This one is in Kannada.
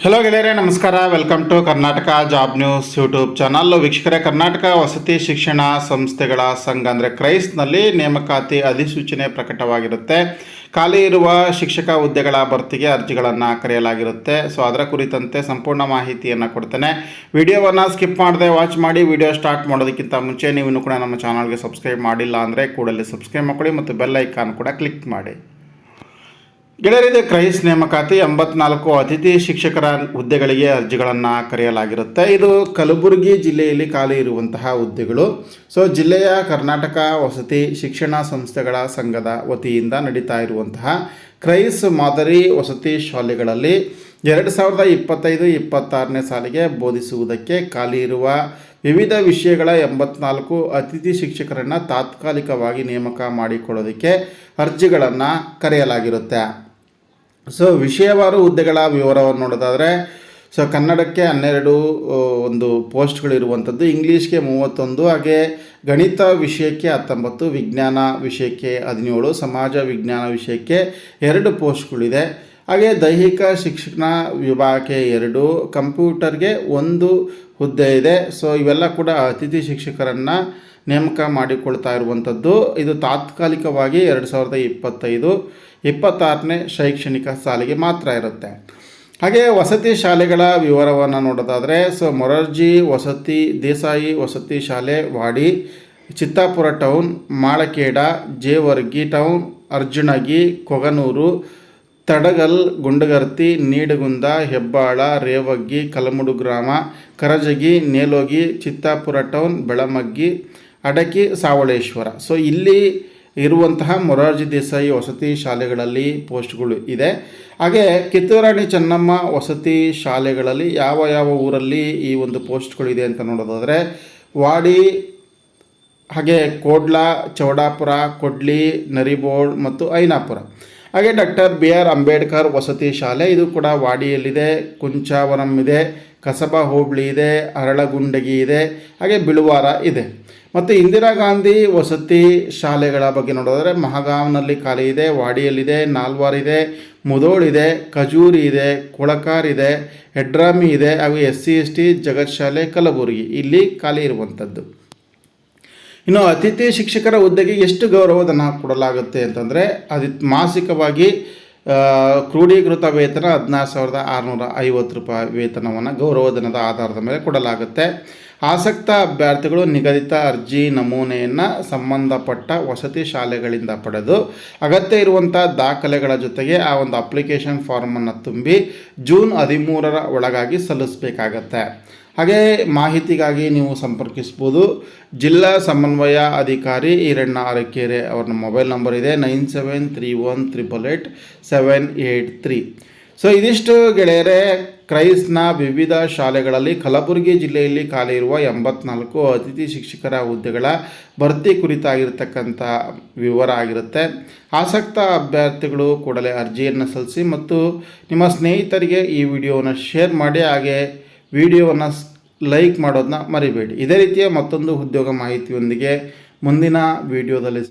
ಹಲೋ ಗೆಳೆಯರೇ, ನಮಸ್ಕಾರ. Welcome to Karnataka job news YouTube channel. ವೀಕ್ಷಕರೇ, ಕರ್ನಾಟಕ ವಸತಿ ಶಿಕ್ಷಣ ಸಂಸ್ಥೆಗಳ ಸಂಘ ಅಂದರೆ ಕ್ರೈಸ್ನಲ್ಲಿ ನೇಮಕಾತಿ ಅಧಿಸೂಚನೆ ಪ್ರಕಟವಾಗಿರುತ್ತೆ. ಖಾಲಿ ಇರುವ ಶಿಕ್ಷಕ ಹುದ್ದೆಗಳ ಭರ್ತಿಗೆ ಅರ್ಜಿಗಳನ್ನು ಕರೆಯಲಾಗಿರುತ್ತೆ. ಸೊ ಅದರ ಕುರಿತಂತೆ ಸಂಪೂರ್ಣ ಮಾಹಿತಿಯನ್ನು ಕೊಡ್ತೇನೆ. ವಿಡಿಯೋವನ್ನು ಸ್ಕಿಪ್ ಮಾಡದೆ ವಾಚ್ ಮಾಡಿ. ವಿಡಿಯೋ ಸ್ಟಾರ್ಟ್ ಮಾಡೋದಕ್ಕಿಂತ ಮುಂಚೆ ನೀವು ಇನ್ನೂ ಕೂಡ ನಮ್ಮ ಚಾನಲ್ಗೆ ಸಬ್ಸ್ಕ್ರೈಬ್ ಮಾಡಿಲ್ಲ ಅಂದರೆ ಕೂಡಲೇ ಸಬ್ಸ್ಕ್ರೈಬ್ ಮಾಡಿಕೊಳ್ಳಿ ಮತ್ತು ಬೆಲ್ ಐಕಾನ್ ಕೂಡ ಕ್ಲಿಕ್ ಮಾಡಿ. ಗೆಳೆಯರಿದೆ, ಕ್ರೈಸ್ ನೇಮಕಾತಿ 84 ಅತಿಥಿ ಶಿಕ್ಷಕರ ಹುದ್ದೆಗಳಿಗೆ ಅರ್ಜಿಗಳನ್ನು ಕರೆಯಲಾಗಿರುತ್ತೆ. ಇದು ಕಲಬುರಗಿ ಜಿಲ್ಲೆಯಲ್ಲಿ ಖಾಲಿ ಇರುವಂತಹ ಹುದ್ದೆಗಳು. ಸೊ ಜಿಲ್ಲೆಯ ಕರ್ನಾಟಕ ವಸತಿ ಶಿಕ್ಷಣ ಸಂಸ್ಥೆಗಳ ಸಂಘದ ವತಿಯಿಂದ ನಡೀತಾ ಇರುವಂತಹ ಕ್ರೈಸ್ ಮಾದರಿ ವಸತಿ ಶಾಲೆಗಳಲ್ಲಿ 2025-26ನೇ ಸಾಲಿಗೆ ಬೋಧಿಸುವುದಕ್ಕೆ ಖಾಲಿ ಇರುವ ವಿವಿಧ ವಿಷಯಗಳ 84 ಅತಿಥಿ ಶಿಕ್ಷಕರನ್ನು ತಾತ್ಕಾಲಿಕವಾಗಿ ನೇಮಕ ಮಾಡಿಕೊಳ್ಳೋದಕ್ಕೆ ಅರ್ಜಿಗಳನ್ನು ಕರೆಯಲಾಗಿರುತ್ತೆ. ಸೊ ವಿಷಯವಾರು ಹುದ್ದೆಗಳ ವಿವರವನ್ನು ನೋಡೋದಾದರೆ, ಸೊ ಕನ್ನಡಕ್ಕೆ 12 ಒಂದು ಪೋಸ್ಟ್ಗಳಿರುವಂಥದ್ದು, ಇಂಗ್ಲೀಷ್ಗೆ 31, ಹಾಗೆ ಗಣಿತ ವಿಷಯಕ್ಕೆ 19, ವಿಜ್ಞಾನ ವಿಷಯಕ್ಕೆ 17, ಸಮಾಜ ವಿಜ್ಞಾನ ವಿಷಯಕ್ಕೆ 2 ಪೋಸ್ಟ್ಗಳಿದೆ. ಹಾಗೆ ದೈಹಿಕ ಶಿಕ್ಷಣ ವಿಭಾಗಕ್ಕೆ 2, ಕಂಪ್ಯೂಟರ್ಗೆ 1 ಹುದ್ದೆ ಇದೆ. ಸೊ ಇವೆಲ್ಲ ಕೂಡ ಅತಿಥಿ ಶಿಕ್ಷಕರನ್ನು ನೇಮಕ ಮಾಡಿಕೊಳ್ತಾ ಇರುವಂಥದ್ದು. ಇದು ತಾತ್ಕಾಲಿಕವಾಗಿ 2025-26ನೇ ಶೈಕ್ಷಣಿಕ ಸಾಲಿಗೆ ಮಾತ್ರ ಇರುತ್ತೆ. ಹಾಗೆ ವಸತಿ ಶಾಲೆಗಳ ವಿವರವನ್ನು ನೋಡೋದಾದರೆ, ಸೊ ಮೊರಾರ್ಜಿ ವಸತಿ ದೇಸಾಯಿ ವಸತಿ ಶಾಲೆ ವಾಡಿ, ಚಿತ್ತಾಪುರ ಟೌನ್, ಮಾಳಖೇಡ, ಜೇವರ್ಗಿ ಟೌನ್, ಅರ್ಜುನಗಿ, ಕೊಗನೂರು, ತಡಗಲ್, ಗುಂಡಗರ್ತಿ, ನೀಡಗುಂದ, ಹೆಬ್ಬಾಳ, ರೇವಗ್ಗಿ, ಕಲಮುಡು ಗ್ರಾಮ, ಕರಜಗಿ, ನೇಲೋಗಿ, ಚಿತ್ತಾಪುರ ಟೌನ್, ಬೆಳಮಗ್ಗಿ, ಅಡಕಿ, ಸಾವಳೇಶ್ವರ. ಸೊ ಇಲ್ಲಿ ಇರುವಂತಹ ಮೊರಾರ್ಜಿ ದೇಸಾಯಿ ವಸತಿ ಶಾಲೆಗಳಲ್ಲಿ ಪೋಸ್ಟ್ಗಳು ಇದೆ. ಹಾಗೆ ಕಿತ್ತೂರಾಣಿ ಚೆನ್ನಮ್ಮ ವಸತಿ ಶಾಲೆಗಳಲ್ಲಿ ಯಾವ ಯಾವ ಊರಲ್ಲಿ ಈ ಒಂದು ಪೋಸ್ಟ್ಗಳಿದೆ ಅಂತ ನೋಡೋದಾದರೆ, ವಾಡಿ, ಹಾಗೆ ಕೋಡ್ಲ, ಚೌಡಾಪುರ, ಕೊಡ್ಲಿ, ನರಿಬೋಳ್ ಮತ್ತು ಐನಾಪುರ. ಹಾಗೆ ಡಾಕ್ಟರ್ BR ಅಂಬೇಡ್ಕರ್ ವಸತಿ ಶಾಲೆ, ಇದು ಕೂಡ ವಾಡಿಯಲ್ಲಿದೆ. ಕುಂಚಾವರಂ ಇದೆ, ಕಸಬಾ ಹೋಬಳಿ ಇದೆ, ಅರಳಗುಂಡಗಿ ಇದೆ, ಹಾಗೆ ಬಿಳುವಾರ ಇದೆ. ಮತ್ತು ಇಂದಿರಾ ಗಾಂಧಿ ವಸತಿ ಶಾಲೆಗಳ ಬಗ್ಗೆ ನೋಡೋದಾದರೆ, ಮಹಗಾವ್ನಲ್ಲಿ ಖಾಲಿ ಇದೆ, ವಾಡಿಯಲ್ಲಿದೆ, ನಾಲ್ವಾರ್ ಇದೆ, ಮುದೋಳ್ ಇದೆ, ಖಜೂರಿ ಇದೆ, ಕೊಳಕಾರ್ ಇದೆ, ಹೆಡ್ರಾಮಿ ಇದೆ, ಹಾಗೂ SC/ST ಜಗತ್ ಶಾಲೆ ಕಲಬುರಗಿ ಇಲ್ಲಿ ಖಾಲಿ ಇರುವಂಥದ್ದು. ಇನ್ನು ಅತಿಥಿ ಶಿಕ್ಷಕರ ಹುದ್ದೆಗೆ ಎಷ್ಟು ಗೌರವಧನ ಕೊಡಲಾಗುತ್ತೆ ಅಂತಂದರೆ, ಮಾಸಿಕವಾಗಿ ಕ್ರೋಢೀಕೃತ ವೇತನ 16,650 ರೂಪಾಯಿ ವೇತನವನ್ನು ಗೌರವಧನದ ಆಧಾರದ ಮೇಲೆ ಕೊಡಲಾಗುತ್ತೆ. ಆಸಕ್ತ ಅಭ್ಯರ್ಥಿಗಳು ನಿಗದಿತ ಅರ್ಜಿ ನಮೂನೆಯನ್ನು ಸಂಬಂಧಪಟ್ಟ ವಸತಿ ಶಾಲೆಗಳಿಂದ ಪಡೆದು ಅಗತ್ಯ ಇರುವಂಥ ದಾಖಲೆಗಳ ಜೊತೆಗೆ ಆ ಒಂದು ಅಪ್ಲಿಕೇಶನ್ ಫಾರ್ಮನ್ನು ತುಂಬಿ ಜೂನ್ 13ರ ಒಳಗಾಗಿ ಸಲ್ಲಿಸಬೇಕಾಗತ್ತೆ. ಹಾಗೆ ಮಾಹಿತಿಗಾಗಿ ನೀವು ಸಂಪರ್ಕಿಸ್ಬೋದು. ಜಿಲ್ಲಾ ಸಮನ್ವಯ ಅಧಿಕಾರಿ ಈರಣ್ಣ ಅರಕೆರೆ ಅವ್ರ ಮೊಬೈಲ್ ನಂಬರ್ ಇದೆ 9731888783. ಸೊ ಇದಿಷ್ಟು ಗೆಳೆಯರೇ, ಕ್ರೈಸ್ನ ವಿವಿಧ ಶಾಲೆಗಳಲ್ಲಿ ಕಲಬುರಗಿ ಜಿಲ್ಲೆಯಲ್ಲಿ ಖಾಲಿ ಇರುವ 84 ಅತಿಥಿ ಶಿಕ್ಷಕರ ಹುದ್ದೆಗಳ ಭರ್ತಿ ಕುರಿತಾಗಿರ್ತಕ್ಕಂಥ ವಿವರ ಆಗಿರುತ್ತೆ. ಆಸಕ್ತ ಅಭ್ಯರ್ಥಿಗಳು ಕೂಡಲೇ ಅರ್ಜಿಯನ್ನು ಸಲ್ಲಿಸಿ ಮತ್ತು ನಿಮ್ಮ ಸ್ನೇಹಿತರಿಗೆ ಈ ವಿಡಿಯೋವನ್ನು ಶೇರ್ ಮಾಡಿ. ಹಾಗೆ ವಿಡಿಯೋವನ್ನು ಲೈಕ್ ಮಾಡೋದನ್ನ ಮರಿಬೇಡಿ. ಇದೇ ರೀತಿಯ ಮತ್ತೊಂದು ಉದ್ಯೋಗ ಮಾಹಿತಿಯೊಂದಿಗೆ ಮುಂದಿನ ವಿಡಿಯೋದಲ್ಲಿ